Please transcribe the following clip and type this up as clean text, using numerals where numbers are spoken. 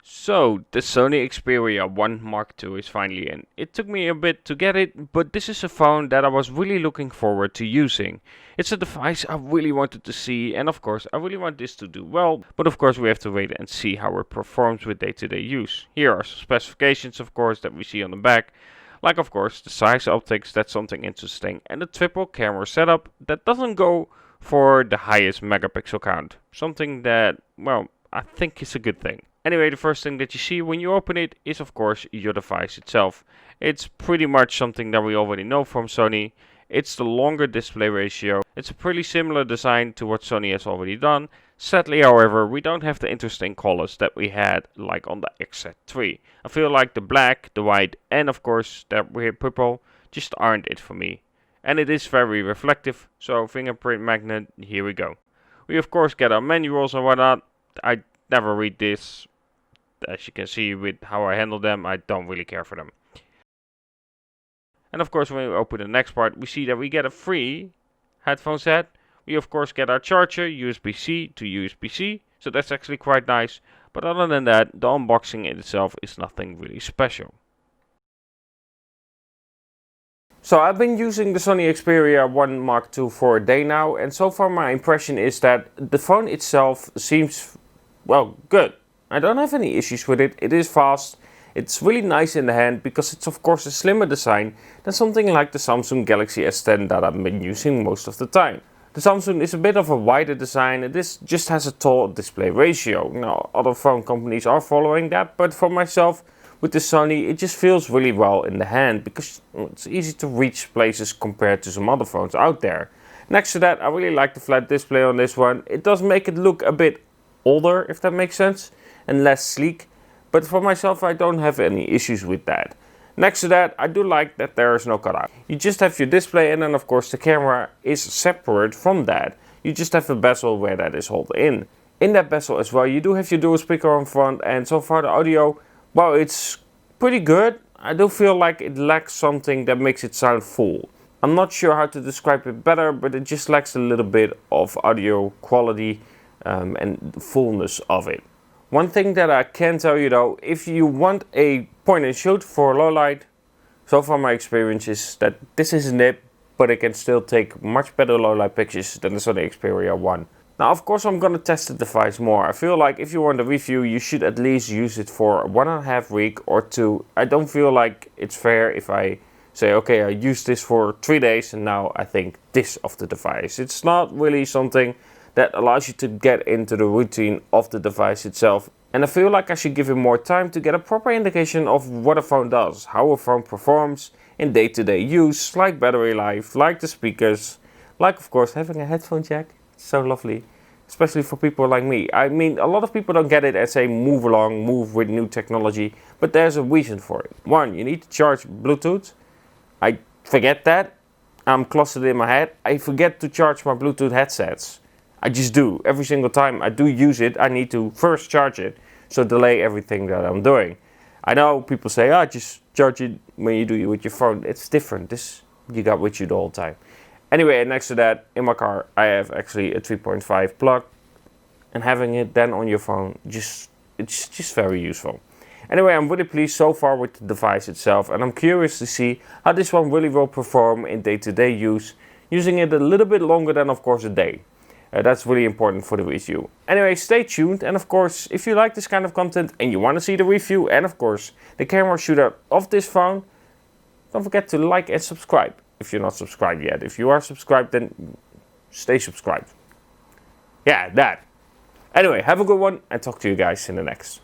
So, the Sony Xperia 1 Mark II is finally in. It took me a bit to get it, but this is a phone that I was really looking forward to using. It's a device I really wanted to see, and of course I really want this to do well, but of course we have to wait and see how it performs with day-to-day use. Here are some specifications of course that we see on the back, like of course the size optics, that's something interesting, and the triple camera setup that doesn't go for the highest megapixel count, something that, well, I think is a good thing. Anyway, the first thing that you see when you open it is of course your device itself. It's pretty much something that we already know from Sony. It's the longer display ratio. It's a pretty similar design to what Sony has already done. Sadly, however, we don't have the interesting colors that we had like on the XZ3. I feel like the black, the white and of course that weird purple just aren't it for me. And it is very reflective, so fingerprint magnet, here we go. We of course get our manuals and whatnot. I never read this. As you can see with how I handle them, I don't really care for them. And of course when we open the next part, we see that we get a free headphone set. We of course get our charger, USB-C to USB-C, so that's actually quite nice. But other than that, the unboxing in itself is nothing really special. So I've been using the Sony Xperia 1 Mark II for a day now, and so far my impression is that the phone itself seems, well, good. I don't have any issues with it. It is fast. It's really nice in the hand because it's of course a slimmer design than something like the Samsung Galaxy S10 that I've been using most of the time. The Samsung is a bit of a wider design and this just has a tall display ratio. Now other phone companies are following that, but for myself with the Sony it just feels really well in the hand because it's easy to reach places compared to some other phones out there. Next to that, I really like the flat display on this one. It does make it look a bit older, if that makes sense, and less sleek, but for myself I don't have any issues with that. Next to that, I do like that there is no cutout. You just have your display and then of course the camera is separate from that. You just have a bezel where that is held in. In that bezel as well you do have your dual speaker on front, and so far the audio, well, it's pretty good. I do feel like it lacks something that makes it sound full. I'm not sure how to describe it better, but it just lacks a little bit of audio quality and the fullness of it. One thing that I can tell you though, if you want a point and shoot for low light, so far my experience is that this isn't it, but it can still take much better low light pictures than the Sony Xperia 1. Now of course I'm gonna test the device more. I feel like if you want a review you should at least use it for 1.5 weeks or 2. I don't feel like it's fair if I say okay, I used this for 3 days and now I think this of the device. It's not really something that allows you to get into the routine of the device itself. And I feel like I should give it more time to get a proper indication of what a phone does, how a phone performs in day-to-day use, like battery life, like the speakers, like of course having a headphone jack. It's so lovely, especially for people like me. I mean, a lot of people don't get it and say move along, move with new technology, but there's a reason for it. One, you need to charge Bluetooth. I forget that. I'm closeted in my head. I forget to charge my Bluetooth headsets. I just do. Every single time I do use it, I need to first charge it, so delay everything that I'm doing. I know people say, just charge it when you do it with your phone. It's different. This you got with you the whole time. Anyway, and next to that, in my car, I have actually a 3.5 plug, and having it then on your phone, it's just very useful. Anyway, I'm really pleased so far with the device itself, and I'm curious to see how this one really will perform in day-to-day use, using it a little bit longer than of course a day. That's really important for the review. Anyway, stay tuned, and of course, if you like this kind of content and you want to see the review and of course the camera shooter of this phone, don't forget to like and subscribe if you're not subscribed yet. If you are subscribed, then stay subscribed. Yeah, that. Anyway, have a good one and talk to you guys in the next.